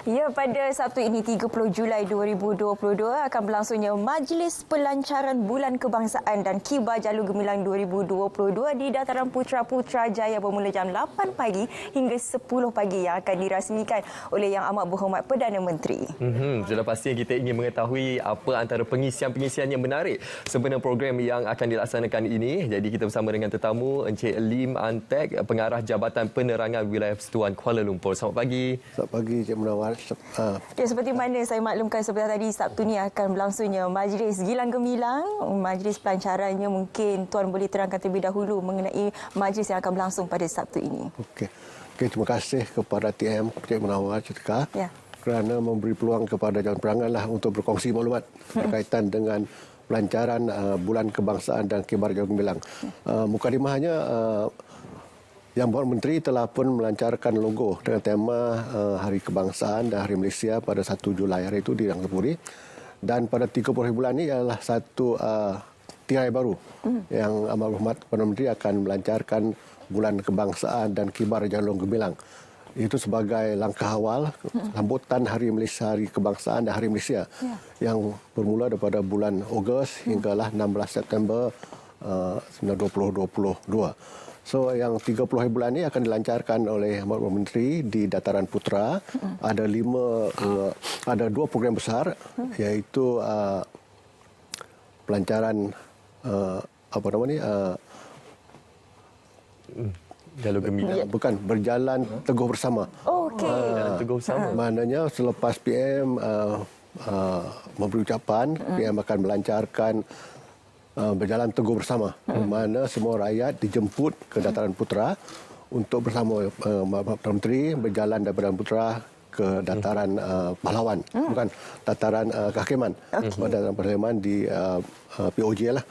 Ya, pada Sabtu ini 30 Julai 2022 akan berlangsungnya Majlis Pelancaran Bulan Kebangsaan dan Kibar Jalur Gemilang 2022 di Dataran Putrajaya bermula jam 8 pagi hingga 10 pagi yang akan dirasmikan oleh Yang Amat Berhormat Perdana Menteri. Sudah pasti kita ingin mengetahui apa antara pengisian-pengisian yang menarik sebenarnya program yang akan dilaksanakan ini. Jadi kita bersama dengan tetamu Encik Lim Antek, Pengarah Jabatan Penerangan Wilayah Persekutuan Kuala Lumpur. Selamat pagi. Selamat pagi, Cik Munawar. Ya, seperti mana saya maklumkan sebentar tadi, Sabtu ni akan berlangsungnya Majlis Gilang Gemilang. Majlis pelancarannya mungkin Tuan boleh terangkan terlebih dahulu mengenai majlis yang akan berlangsung pada Sabtu ini. Okey, terima kasih kepada TM Cik Munawar Cika kerana memberi peluang kepada Jawatan Penerangan untuk berkongsi maklumat berkaitan dengan pelancaran Bulan Kebangsaan dan Kibar Jalur Gemilang. Mukadimahnya Yang Berhormat Menteri telah pun melancarkan logo dengan tema Hari Kebangsaan dan Hari Malaysia pada 1 Julai hari itu di Rang Sepuri. Dan pada 30 hari bulan ini adalah satu tirai baru yang Amat Berhormat Perdana Menteri akan melancarkan Bulan Kebangsaan dan Kibar Jalur Gemilang. Itu sebagai langkah awal sambutan Hari Malaysia, Hari Kebangsaan dan Hari Malaysia yang bermula daripada bulan Ogos hinggalah 16 September 2022. So yang 30 hari bulan ini akan dilancarkan oleh Amat Berhormat Menteri di Dataran Putra. Ada dua program besar iaitu pelancaran Jalur Gemilang. Bukan, berjalan teguh bersama. Okey. Jalan teguh bersama. Maknanya selepas PM memberi ucapan, PM akan melancarkan berjalan teguh bersama, mana semua rakyat dijemput ke Dataran Putra untuk bersama Perdana Menteri berjalan daripada Putra ke Dataran Pahlawan, bukan Dataran Kehakiman, Dataran Parlimen di POJ lah.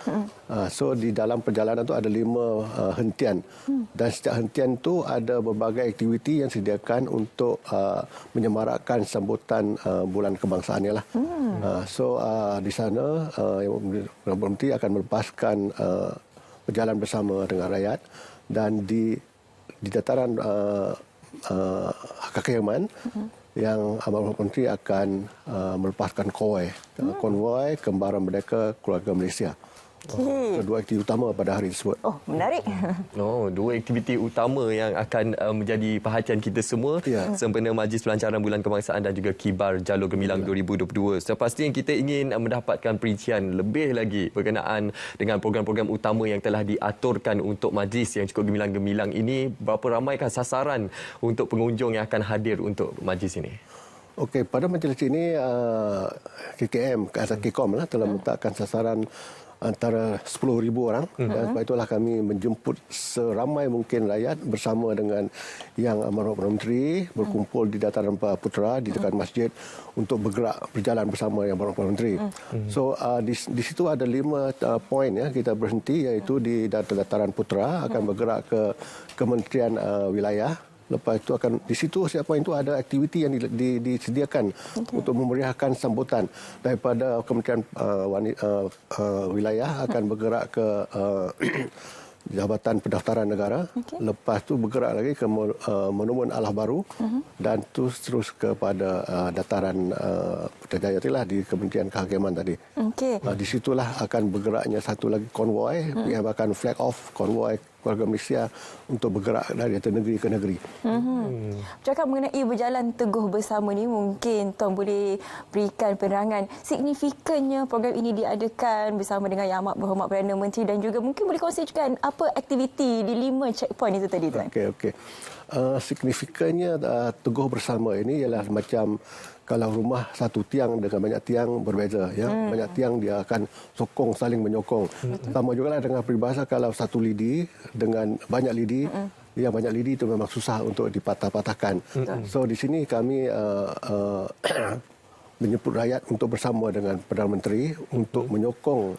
So di dalam perjalanan tu ada 5 hentian dan setiap hentian tu ada berbagai aktiviti yang disediakan untuk menyemarakkan sambutan Bulan Kebangsaan ni lah. So di sana Yang Berhormat Menteri akan melepaskan berjalan bersama dengan rakyat dan di Dataran Kehakiman yang Amat Berhormat Menteri akan melepaskan konvoi Kembaran Merdeka Keluarga Malaysia. Kedua aktiviti utama pada hari tersebut. Oh, menarik. Dua aktiviti utama yang akan menjadi perhatian kita semua sempena Majlis Pelancaran Bulan Kebangsaan dan juga Kibar Jalur Gemilang 2022. Sepastinya kita ingin mendapatkan perincian lebih lagi berkenaan dengan program-program utama yang telah diaturkan untuk majlis yang cukup gemilang-gemilang ini. Berapa ramaikah sasaran untuk pengunjung yang akan hadir untuk majlis ini? Okey, pada majlis ini KKM, KKOM telah meletakkan sasaran antara 10,000 orang. Dan sebab itulah kami menjemput seramai mungkin rakyat bersama dengan Yang Amat Berhormat Menteri berkumpul di Dataran Putra di dekat masjid untuk berjalan bersama Yang Berhormat Menteri. So di situ ada 5 poin kita berhenti, iaitu di Dataran Putra akan bergerak ke Kementerian Wilayah. Lepas itu di situ setiap poin itu ada aktiviti yang disediakan untuk memeriahkan sambutan. Daripada Kementerian Wilayah akan bergerak ke Jabatan Pendaftaran Negara. Lepas itu bergerak lagi ke Monumen Allah Baru dan terus kepada Dataran Putrajaya itulah di Kementerian Kehakiman tadi. Di situlah akan bergeraknya satu lagi konvoi yang akan flag off konvoi Keluarga Malaysia untuk bergerak dari negeri ke negeri. Cakap mengenai berjalan teguh bersama ni, mungkin Tuan boleh berikan penerangan signifikannya program ini diadakan bersama dengan Yang Amat Berhormat Perdana Menteri dan juga mungkin boleh kongsikan apa aktiviti di 5 checkpoint itu tadi, Tuan. Okey. Signifikannya teguh bersama ini ialah macam kalau rumah satu tiang dengan banyak tiang berbeza, banyak tiang dia akan saling menyokong. Sama juga dengan peribahasa kalau satu lidi dengan banyak lidi, yang banyak lidi itu memang susah untuk dipatah-patahkan. So di sini kami menyebut rakyat untuk bersama dengan Perdana Menteri untuk menyokong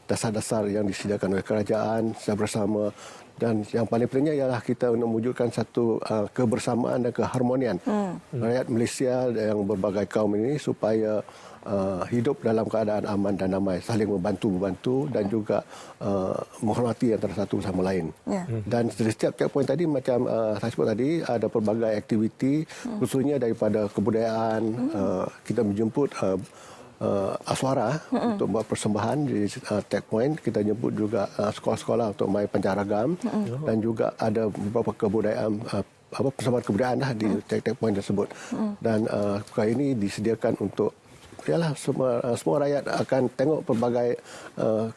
dasar-dasar yang disediakan oleh kerajaan secara bersama Dan yang paling pentingnya ialah kita nak mewujudkan satu kebersamaan dan keharmonian rakyat Malaysia yang berbagai kaum ini supaya hidup dalam keadaan aman dan damai, saling membantu dan juga menghormati antara satu sama lain. Dan dari setiap checkpoint tadi macam saya sebut tadi ada pelbagai aktiviti khususnya daripada kebudayaan. Kita menjemput Aswara untuk buat persembahan di checkpoint. Kita jemput juga sekolah-sekolah untuk main pancaragam dan juga ada beberapa kebudayaan persembahan kebudayaan di checkpoint tersebut. Dan kali ini disediakan untuk semua rakyat akan tengok pelbagai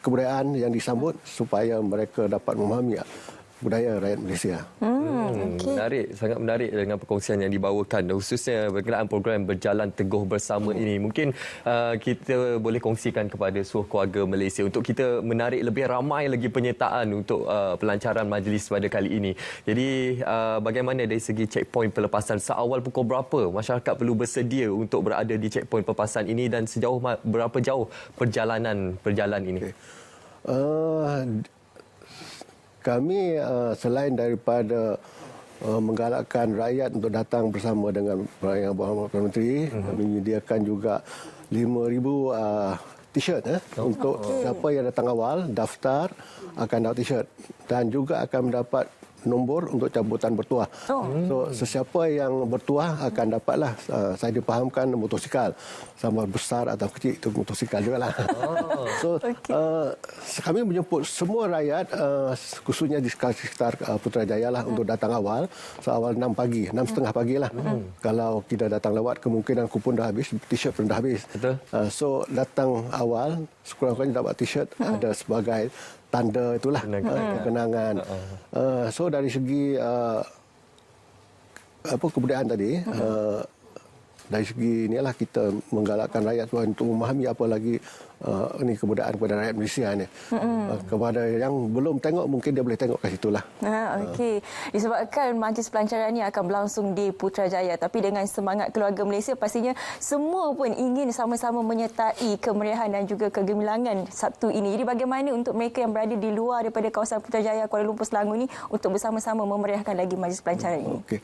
kebudayaan yang disambut supaya mereka dapat memahami budaya rakyat Malaysia. Menarik, sangat menarik dengan perkongsian yang dibawakan, khususnya berkenaan program Berjalan Teguh Bersama ini. Mungkin kita boleh kongsikan kepada seluruh keluarga Malaysia untuk kita menarik lebih ramai lagi penyertaan untuk pelancaran majlis pada kali ini. Jadi bagaimana dari segi checkpoint pelepasan, seawal pukul berapa masyarakat perlu bersedia untuk berada di checkpoint pelepasan ini dan sejauh berapa jauh perjalanan ini? Kami selain daripada menggalakkan rakyat untuk datang bersama dengan Yang Berhormat Perdana Menteri, kami menyediakan juga 5,000 t-shirt untuk siapa yang datang awal, daftar akan dapat t-shirt dan juga akan mendapat nombor untuk cabutan bertuah. So sesiapa yang bertuah akan dapatlah, saya dipahamkan, motosikal. Sama besar atau kecil itu motosikal jugalah. So kami menjemput semua rakyat khususnya di sekitar Putrajaya lah untuk datang awal. Awal 6 pagi, 6:30 pagi lah. Kalau kita datang lewat kemungkinan kupon dah habis, t-shirt pun dah habis. So datang awal sekurang-kurangnya dapat t-shirt ada sebagai tanda itulah kenangan. So dari segi kebudayaan tadi, dari segi inilah kita menggalakkan rakyat untuk memahami apa lagi ini kebudayaan kepada rakyat Malaysia ni. Kepada yang belum tengok mungkin dia boleh tengok kat situlah. Okey. Disebabkan majlis pelancaran ini akan berlangsung di Putrajaya, tapi dengan semangat keluarga Malaysia pastinya semua pun ingin sama-sama menyertai kemeriahan dan juga kegemilangan Sabtu ini. Jadi bagaimana untuk mereka yang berada di luar daripada kawasan Putrajaya Kuala Lumpur Selangor ini untuk bersama-sama memeriahkan lagi majlis pelancaran ini? Okey.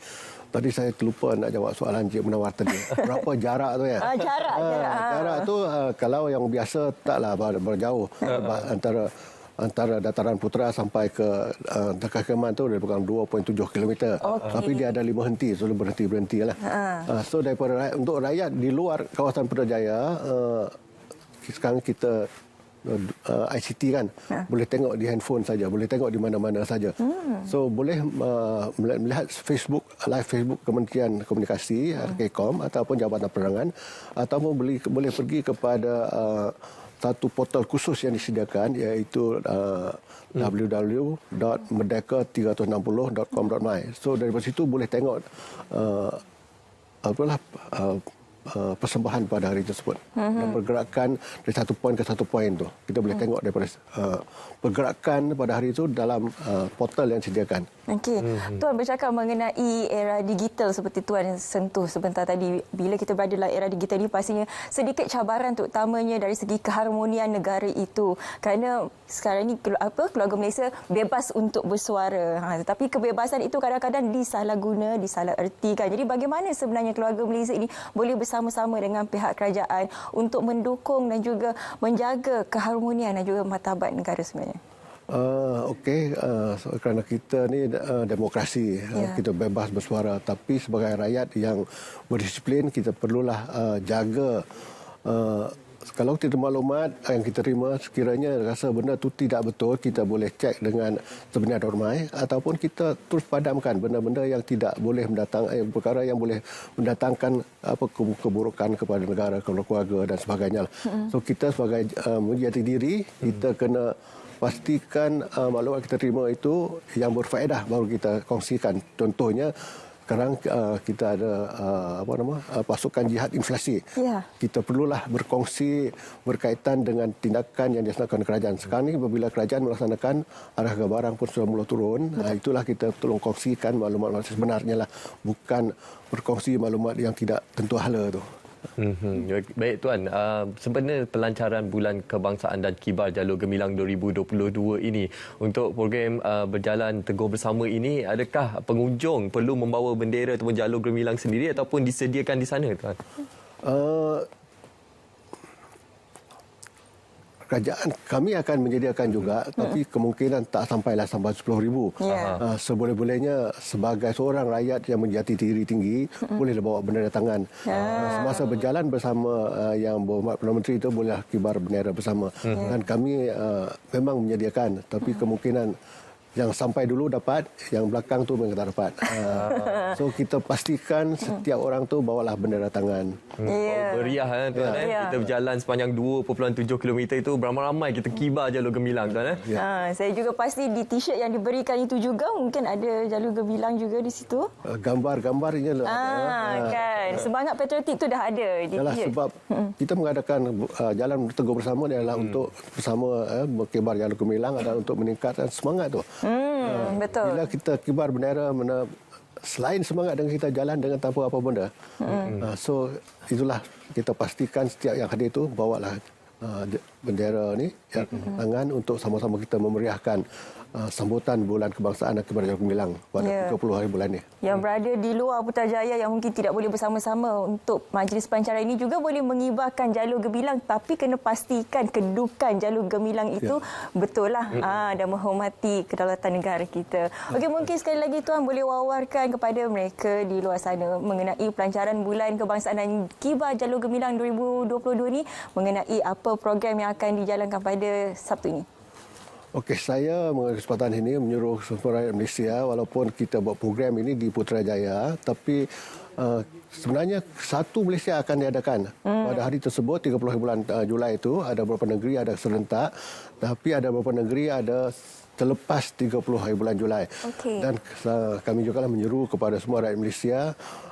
Tadi saya terlupa nak jawab soalan Cik Munawar tadi. Berapa jarak tu ya? Jarak tu kalau yang biasa taklah berjauh. Antara dataran Putra sampai ke Dekat Keman tu lebih kurang 2.7 km. Tapi dia ada 5 henti, so berhenti lah. So daripada untuk rakyat di luar kawasan Putrajaya, sekarang kita ICT kan, boleh tengok di handphone saja, boleh tengok di mana-mana saja. So boleh melihat live Facebook Kementerian Komunikasi RKKOM ataupun Jabatan Penerangan, ataupun boleh pergi kepada satu portal khusus yang disediakan, iaitu www.merdeka360.com.my. So dari situ boleh tengok persembahan pada hari tersebut dan pergerakan dari satu poin ke satu poin tu. Kita boleh tengok daripada pergerakan pada hari itu dalam portal yang disediakan. Okey. Tuan bercakap mengenai era digital seperti Tuan sentuh sebentar tadi. Bila kita berada dalam era digital ini pastinya sedikit cabaran terutamanya dari segi keharmonian negara itu. Kerana sekarang ini keluarga Malaysia bebas untuk bersuara. Tetapi kebebasan itu kadang-kadang disalahguna, disalahertikan. Jadi bagaimana sebenarnya keluarga Malaysia ini boleh bersama-sama dengan pihak kerajaan untuk mendukung dan juga menjaga keharmonian dan juga martabat negara sebenarnya? Okey, kerana kita ni demokrasi, kita bebas bersuara, tapi sebagai rakyat yang berdisiplin kita perlulah jaga. Kalau kita maklumat yang kita terima sekiranya rasa benda tu tidak betul, kita boleh cek dengan sebenar dormai ataupun kita terus padamkan benda-benda yang tidak boleh perkara yang boleh mendatangkan keburukan kepada negara, keluarga dan sebagainya. So kita sebagai menjadi diri, kita kena pastikan maklumat kita terima itu yang berfaedah baru kita kongsikan. Contohnya sekarang kita ada pasukan jihad inflasi. Kita perlulah berkongsi berkaitan dengan tindakan yang dilaksanakan kerajaan. Sekarang ini apabila kerajaan melaksanakan harga barang pun sudah mula turun, itulah kita tolong kongsikan maklumat sebenarnya lah, bukan berkongsi maklumat yang tidak tentu hala tu. Baik Tuan, sebenarnya pelancaran Bulan Kebangsaan dan Kibar Jalur Gemilang 2022 ini untuk program berjalan teguh bersama ini, adakah pengunjung perlu membawa bendera ataupun jalur gemilang sendiri ataupun disediakan di sana Tuan? Kerajaan kami akan menyediakan juga, tapi kemungkinan tak sampailah sampai 10,000. Seboleh-bolehnya sebagai seorang rakyat yang menjati diri tinggi, bolehlah bawa bendera tangan. Semasa berjalan bersama yang berhormat Perdana Menteri itu boleh kibar bendera bersama. Dan kami memang menyediakan, tapi kemungkinan yang sampai dulu dapat, yang belakang tu memang tak dapat. So kita pastikan setiap orang tu bawalah bendera tangan. Beriah Tuan. Kita berjalan sepanjang 2.7 km itu beramai-ramai kita kibar jalur gemilang Tuan. Saya juga pasti di t-shirt yang diberikan itu juga mungkin ada jalur gemilang juga di situ. Gambar-gambarnya lah. Kan. Semangat patriotik tu dah ada di Yalah, t-shirt. sebab kita mengadakan jalan teguh bersama adalah untuk bersama berkibar jalur gemilang adalah untuk meningkatkan semangat tu. Betul. Bila kita kibar bendera, selain semangat dengan kita jalan dengan tanpa apa benda. So itulah kita pastikan setiap yang hadir itu bawalah bendera ni tangan untuk sama-sama kita memeriahkan sambutan Bulan Kebangsaan dan Kibar Jalur Gemilang pada 30 hari bulan ni. Yang berada di luar Putrajaya yang mungkin tidak boleh bersama-sama untuk majlis pelancaran ini juga boleh mengibarkan jalur gemilang, tapi kena pastikan kedudukan jalur gemilang itu betul lah dan menghormati kedaulatan negara kita. Okey, mungkin sekali lagi Tuan boleh wawarkan kepada mereka di luar sana mengenai pelancaran Bulan Kebangsaan dan Kibar Jalur Gemilang 2022 ni, mengenai apa program yang akan dijalankan pada Sabtu ini. Okey, saya mengambil kesempatan ini menyuruh semua rakyat Malaysia, walaupun kita buat program ini di Putrajaya, tapi sebenarnya satu Malaysia akan diadakan. Pada hari tersebut, 30 bulan Julai itu, ada beberapa negeri ada serentak, tapi ada beberapa negeri ada terlepas 30 hari bulan Julai. Dan kami juga menyeru kepada semua rakyat Malaysia,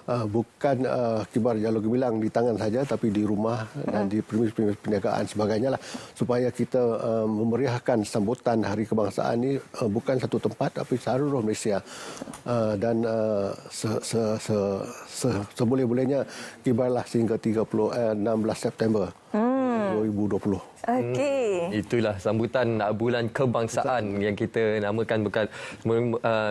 bukan kibar jalur gemilang di tangan saja, tapi di rumah dan di premis-premis perniagaan sebagainya lah, supaya kita memeriahkan sambutan Hari Kebangsaan ini bukan satu tempat tapi seluruh Malaysia. Dan seboleh-bolehnya kibarlah sehingga 16 September 2020. Okey. Itulah sambutan Bulan Kebangsaan yang kita namakan bukan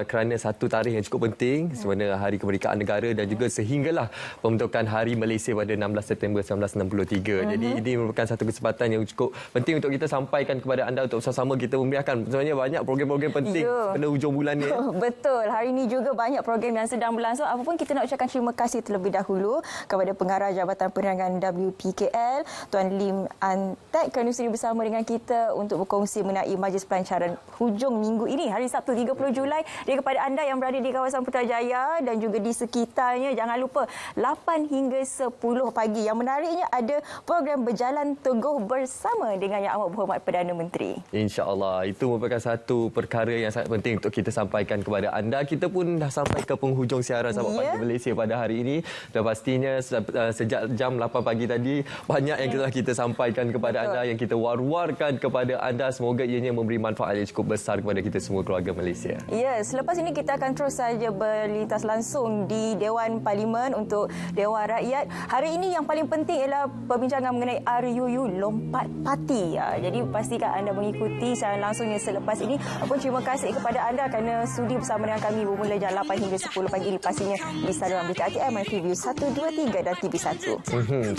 kerana satu tarikh yang cukup penting, sebenarnya Hari Kemerdekaan Negara dan juga sehinggalah pembentukan Hari Malaysia pada 16 September 1963. Jadi ini merupakan satu kesempatan yang cukup penting untuk kita sampaikan kepada anda untuk bersama-sama kita memeriahkan. Sebenarnya banyak program-program penting pada hujung bulan ni. Betul. Hari ini juga banyak program yang sedang berlangsung. Apapun kita nak ucapkan terima kasih terlebih dahulu kepada Pengarah Jabatan Penerangan WPKL, Tuan Lim Antek, kerana sudi bersama dengan kita untuk berkongsi mengenai majlis pelancaran hujung minggu ini, hari Sabtu 30 Julai. Dan kepada anda yang berada di kawasan Putrajaya dan juga di sekitarnya, jangan lupa 8 hingga 10 pagi. Yang menariknya ada program berjalan teguh bersama dengan Yang Amat Berhormat Perdana Menteri. InsyaAllah. Itu merupakan satu perkara yang sangat penting untuk kita sampaikan kepada anda. Kita pun dah sampai ke penghujung siaran Sahabat Pagi Malaysia pada hari ini. Dan pastinya sejak jam 8 pagi tadi, banyak yang telah kita sampaikan kepada anda, yang kita war-warkan kepada anda. Semoga ianya memberi manfaat yang cukup besar kepada kita semua keluarga Malaysia. Ya, selepas ini kita akan terus saja berlintas langsung di Dewan Parlimen untuk Dewan Rakyat. Hari ini yang paling penting ialah perbincangan mengenai RUU Lompat Parti. Jadi pastikan anda mengikuti siaran langsungnya selepas ini. Apapun terima kasih kepada anda kerana sudi bersama dengan kami bermula jam 8 hingga 10 pagi ini, pastinya di saluran berita ATM, MyTV 1, 2, 3 dan TV1.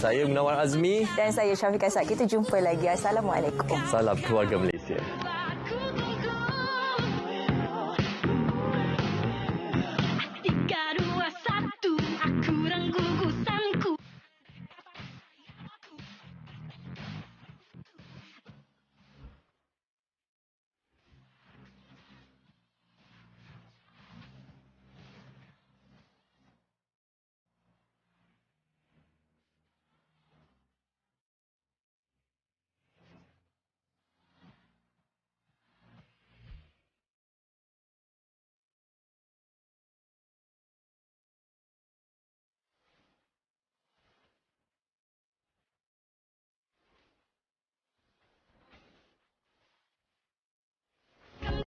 Saya Munawar Azmi dan saya Syafiqah Saad. Kita jumpa lagi. Assalamualaikum. Salam keluarga Malaysia.